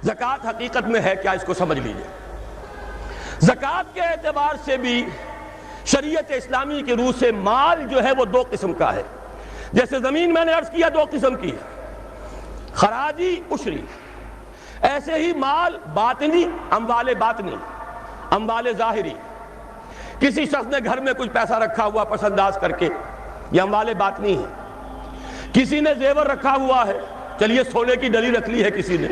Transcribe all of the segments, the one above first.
زکوٰۃ حقیقت میں ہے کیا، اس کو سمجھ لیجئے۔ زکوٰۃ کے اعتبار سے بھی شریعت اسلامی کے روح سے مال جو ہے وہ دو قسم کا ہے۔ جیسے زمین میں نے عرض کیا دو قسم کی ہے، خراجی عشری، ایسے ہی مال باطنی، اموال باطنی، اموال ظاہری۔ کسی شخص نے گھر میں کچھ پیسہ رکھا ہوا پس انداز کر کے، یہ اموال باطنی ہے۔ کسی نے زیور رکھا ہوا ہے، چلیے سونے کی ڈلی رکھ لی ہے کسی نے،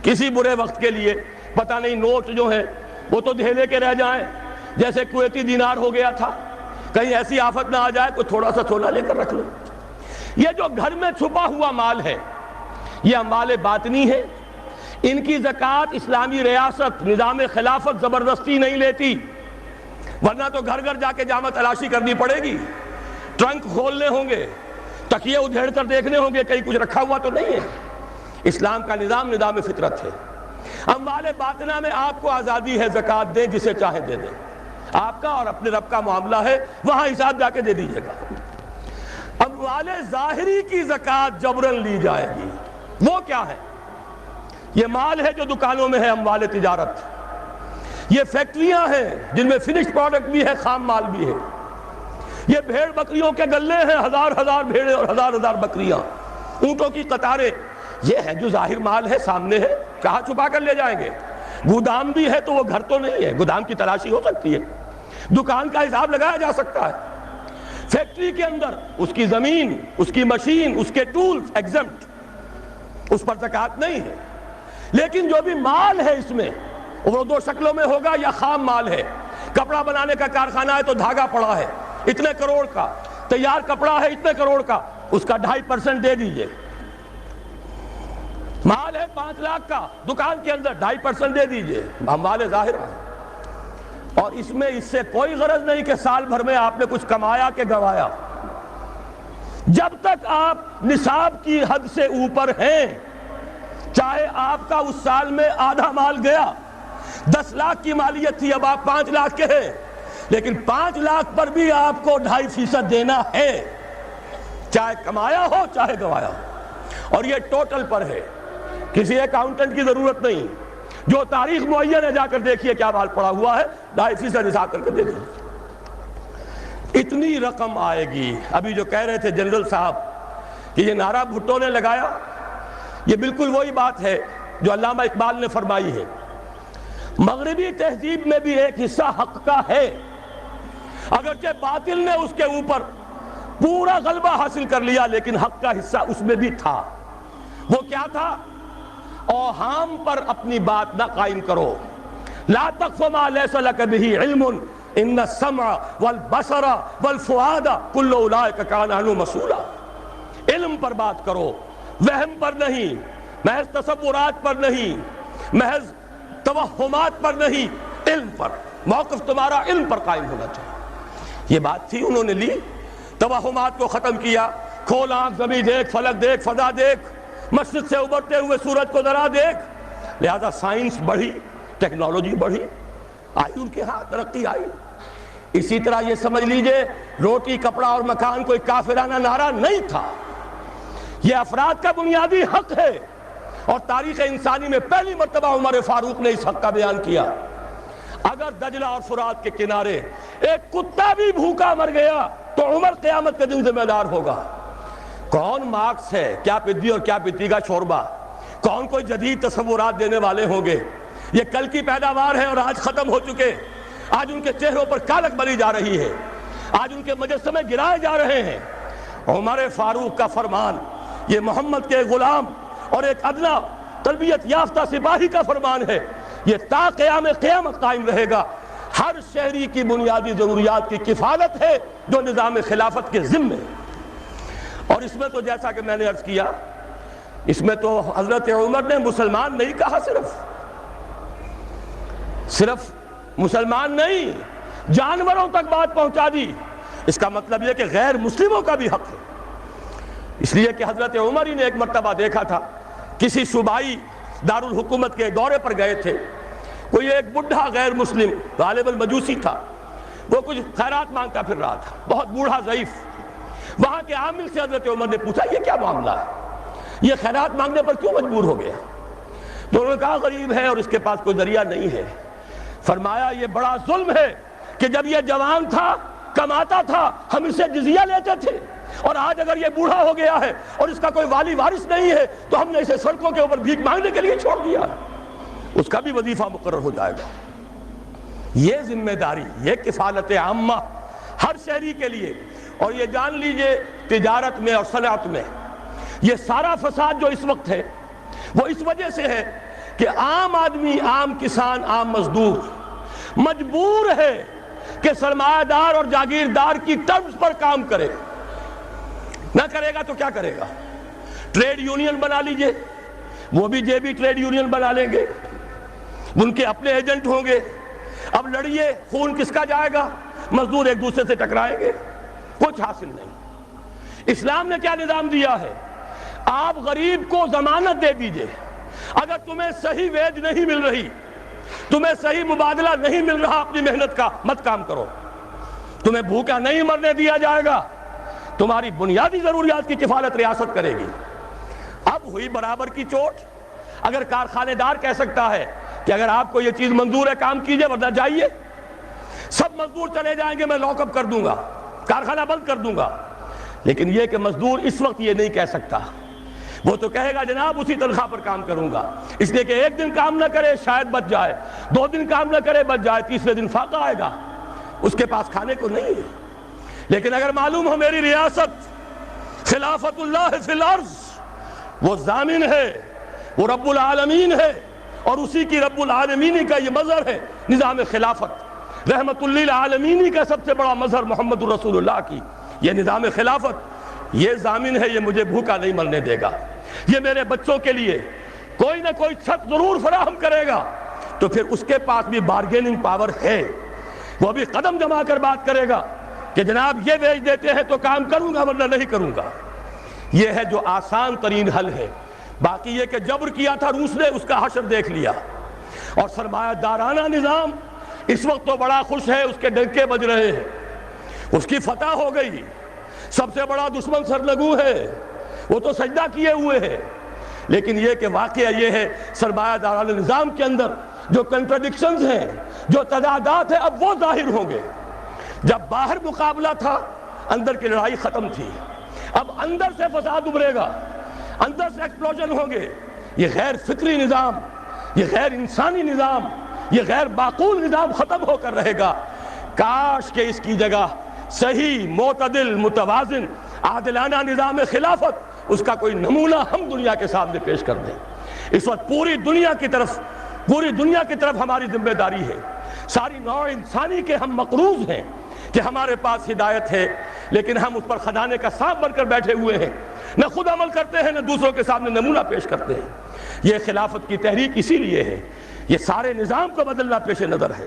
کسی برے وقت کے لیے، پتہ نہیں نوٹ جو ہیں وہ تو دھیلے کے رہ جائیں، جیسے کویتی دینار ہو گیا تھا، کہیں ایسی آفت نہ آ جائے کوئی تھوڑا سا سونا لے کر رکھ لو۔ یہ جو گھر میں چھپا ہوا مال ہے یہ اموال باطنی ہے، ان کی زکوٰۃ اسلامی ریاست نظام خلافت زبردستی نہیں لیتی، ورنہ تو گھر گھر جا کے جامع تلاشی کرنی پڑے گی، ٹرنک کھولنے ہوں گے، تکیے ادھیڑ کر دیکھنے ہوں گے کہیں کچھ رکھا ہوا تو نہیں ہے۔ اسلام کا نظام نظام فطرت ہے۔ اموال باطنہ میں آپ کو آزادی ہے، زکوٰۃ دیں جسے چاہے دے دیں، آپ کا اور اپنے رب کا معاملہ ہے، وہاں حساب جا کے دے دیجیے گا۔ اموال ظاہری کی زکوٰۃ جبرن لی جائے گی۔ وہ کیا ہے؟ یہ مال ہے جو دکانوں میں ہے، اموال تجارت، یہ فیکٹریاں ہیں جن میں فنش پروڈکٹ بھی ہے، خام مال بھی ہے، یہ بھیڑ بکریوں کے گلے ہیں، ہزار ہزار بھیڑیں اور ہزار ہزار بکریاں، اونٹوں کی قطاریں، یہ ہے جو ظاہر مال ہے، سامنے ہے، کہاں چھپا کر لے جائیں گے؟ گودام بھی ہے تو وہ گھر تو نہیں ہے، گودام کی تلاشی ہو سکتی ہے، دکان کا حساب لگایا جا سکتا ہے۔ فیکٹری کے اندر اس کی زمین، اس کی مشین، اس کے ٹولز ایگزمپٹ، اس پر زکوٰۃ نہیں ہے۔ لیکن جو بھی مال ہے اس میں وہ دو شکلوں میں ہوگا، یا خام مال ہے، کپڑا بنانے کا کارخانہ ہے تو دھاگا پڑا ہے اتنے کروڑ کا، تیار کپڑا ہے اتنے کروڑ کا، اس کا 2.5% دے دیجئے۔ مال ہے 5 لاکھ کا، دکان کے اندر 2.5% دے دیجئے، اموال ظاہر ہے۔ اور اس میں اس سے کوئی غرض نہیں کہ سال بھر میں آپ نے کچھ کمایا کہ گوایا، جب تک آپ نصاب کی حد سے اوپر ہیں، چاہے آپ کا اس سال میں آدھا مال گیا، 10 لاکھ کی مالیت تھی، اب آپ 5 لاکھ کے ہیں، لیکن 5 لاکھ پر بھی آپ کو 2.5% دینا ہے، چاہے کمایا ہو چاہے گوایا ہو۔ اور یہ ٹوٹل پر ہے، کسی اکاؤنٹنٹ کی ضرورت نہیں، جو تاریخ معین ہے جا کر دیکھیے کیا مال پڑا ہوا ہے، 2.5% حساب کر کے دیکھیے، اتنی رقم آئے گی۔ ابھی جو کہہ رہے تھے جنرل صاحب کہ یہ نعرہ بھٹو نے لگایا، یہ بالکل وہی بات ہے جو علامہ اقبال نے فرمائی ہے، مغربی تہذیب میں بھی ایک حصہ حق کا ہے، اگرچہ باطل نے اس کے اوپر پورا غلبہ حاصل کر لیا، لیکن حق کا حصہ اس میں بھی تھا۔ وہ کیا تھا؟ اوہام پر اپنی بات نہ قائم کرو، لا تقف ما لیس لک بہ علم ان السمع والبصر والفؤاد کل اولئک کان عنہ مسئولا۔ علم پر بات کرو، وہم پر نہیں، محض تصورات پر نہیں، محض توہمات پر نہیں، علم پر، موقف تمہارا علم پر قائم ہونا چاہیے۔ یہ بات تھی، انہوں نے لی، توہمات کو ختم کیا، کھول آنکھ، زمین دیکھ، فلک دیکھ، فضا دیکھ، مشرق سے ابھرتے ہوئے سورج کو ذرا دیکھ۔ لہذا سائنس بڑھی، ٹیکنالوجی بڑھی، آئی ان کے ہاں ترقی آئی۔ اسی طرح یہ سمجھ لیجئے روٹی، کپڑا اور مکان کوئی کافرانہ نعرہ نہیں تھا، یہ افراد کا بنیادی حق ہے، اور تاریخ انسانی میں پہلی مرتبہ عمر فاروق نے اس حق کا بیان کیا۔ اگر دجلہ اور فرات کے کنارے ایک کتا بھی بھوکا مر گیا تو عمر قیامت کے دن ذمہ دار ہوگا۔ کون مارکس ہے، کیا پدی اور کیا پتی کا شوربہ، کون کوئی جدید تصورات دینے والے ہوں گے؟ یہ کل کی پیداوار ہے اور آج ختم ہو چکے، آج ان کے چہروں پر کالک بلی جا رہی ہے، آج ان کے مجسمے گرائے جا رہے ہیں۔ عمر فاروق کا فرمان، یہ محمد کے غلام اور ایک ادنا تربیت یافتہ سپاہی کا فرمان ہے، یہ تا قیام قیامت قائم رہے گا۔ ہر شہری کی بنیادی ضروریات کی کفالت ہے جو نظام خلافت کے ذمے ہے۔ اور اس میں تو جیسا کہ میں نے عرض کیا، اس میں تو حضرت عمر نے مسلمان نہیں کہا، صرف مسلمان نہیں، جانوروں تک بات پہنچا دی۔ اس کا مطلب یہ کہ غیر مسلموں کا بھی حق ہے، اس لیے کہ حضرت عمر ہی نے ایک مرتبہ دیکھا تھا، کسی صوبائی دارالحکومت کے دورے پر گئے تھے، کوئی ایک بڈھا غیر مسلم غالباً مجوسی تھا، وہ کچھ خیرات مانگتا پھر رہا تھا، بہت بوڑھا ضعیف۔ وہاں کے عامل سے حضرت عمر نے پوچھا یہ کیا معاملہ ہے، یہ خیرات مانگنے پر کیوں مجبور ہو گیا؟ تو انہوں نے کہا غریب ہے اور اس کے پاس کوئی ذریعہ نہیں ہے۔ فرمایا یہ بڑا ظلم ہے کہ جب یہ جوان تھا، کماتا تھا، ہم اسے جزیہ لیتے تھے، اور آج اگر یہ بوڑھا ہو گیا ہے اور اس کا کوئی والی وارث نہیں ہے تو ہم نے اسے سڑکوں کے اوپر بھیک مانگنے کے لیے چھوڑ دیا، اس کا بھی وظیفہ مقرر ہو جائے گا۔ یہ ذمہ داری، یہ کفالت عامہ ہر شہری کے لیے۔ اور یہ جان لیجئے تجارت میں اور صنعت میں یہ سارا فساد جو اس وقت ہے وہ اس وجہ سے ہے کہ عام آدمی، عام کسان، عام مزدور مجبور ہے کہ سرمایہ دار اور جاگیردار کی ٹرمز پر کام کرے۔ نہ کرے گا تو کیا کرے گا؟ ٹریڈ یونین بنا لیجئے، وہ بھی جیبی ٹریڈ یونین بنا لیں گے، ان کے اپنے ایجنٹ ہوں گے۔ اب لڑیے، خون کس کا جائے گا؟ مزدور ایک دوسرے سے ٹکرائیں گے، کچھ حاصل نہیں۔ اسلام نے کیا نظام دیا ہے؟ آپ غریب کو ضمانت دے دیجئے، اگر تمہیں صحیح ویج نہیں مل رہی، تمہیں صحیح مبادلہ نہیں مل رہا اپنی محنت کا، مت کام کرو، تمہیں بھوکا نہیں مرنے دیا جائے گا، تمہاری بنیادی ضروریات کی کفالت ریاست کرے گی۔ اب ہوئی برابر کی چوٹ۔ اگر کارخانے دار کہہ سکتا ہے کہ اگر آپ کو یہ چیز منظور ہے کام کیجئے ورنہ جائیے، سب مزدور چلے جائیں گے، میں لاک اپ کر دوں گا، کارخانہ بند کر دوں گا، لیکن یہ کہ مزدور اس وقت یہ نہیں کہہ سکتا، وہ تو کہے گا جناب اسی تنخواہ پر کام کروں گا، اس لیے کہ ایک دن کام نہ کرے شاید بچ جائے، 2 دن کام نہ کرے بچ جائے، تیسرے دن فاقہ آئے گا، اس کے پاس کھانے کو نہیں ہے۔ لیکن اگر معلوم ہو میری ریاست خلافت اللہ فی الارض، وہ ضامن ہے، وہ رب العالمین ہے، اور اسی کی رب العالمینی کا یہ مظہر ہے نظام خلافت، رحمت للعالمینی کا سب سے بڑا مظہر محمد رسول اللہ کی یہ نظام خلافت، یہ ضامن ہے، یہ مجھے بھوکا نہیں مرنے دے گا، یہ میرے بچوں کے لیے کوئی نہ کوئی چھت ضرور فراہم کرے گا، تو پھر اس کے پاس بھی بارگیننگ پاور ہے، وہ بھی قدم جما کر بات کرے گا کہ جناب یہ ویج دیتے ہیں تو کام کروں گا ورنہ نہیں کروں گا۔ یہ ہے جو آسان ترین حل ہے۔ باقی یہ کہ جبر کیا تھا روس نے، اس کا حشر دیکھ لیا، اور سرمایہ دارانہ نظام اس وقت تو بڑا خوش ہے، اس کے ڈنکے بج رہے ہیں، اس کی فتح ہو گئی، سب سے بڑا دشمن سرنگو ہے، وہ تو سجدہ کیے ہوئے ہے۔ لیکن یہ کہ واقعہ یہ ہے سرمایہ دارانہ نظام کے اندر جو کنٹرڈکشنز ہیں، جو تضادات ہیں، اب وہ ظاہر ہوں گے۔ جب باہر مقابلہ تھا، اندر کی لڑائی ختم تھی، اب اندر سے فساد ابھرے گا، اندر سے ایکسپلوژن ہوں گے۔ یہ غیر فطری نظام، یہ غیر انسانی نظام، یہ غیر معقول نظام ختم ہو کر رہے گا۔ کاش کہ اس کی جگہ صحیح، معتدل، متوازن، عادلانہ نظام خلافت، اس کا کوئی نمونہ ہم دنیا کے سامنے پیش کر دیں۔ اس وقت پوری دنیا کی طرف ہماری ذمہ داری ہے، ساری نوع انسانی کے ہم مقروض ہیں کہ ہمارے پاس ہدایت ہے، لیکن ہم اس پر خزانے کا سانپ بن کر بیٹھے ہوئے ہیں، نہ خود عمل کرتے ہیں نہ دوسروں کے سامنے نمونہ پیش کرتے ہیں۔ یہ خلافت کی تحریک اسی لیے ہے، یہ سارے نظام کو بدلنا پیش نظر ہے۔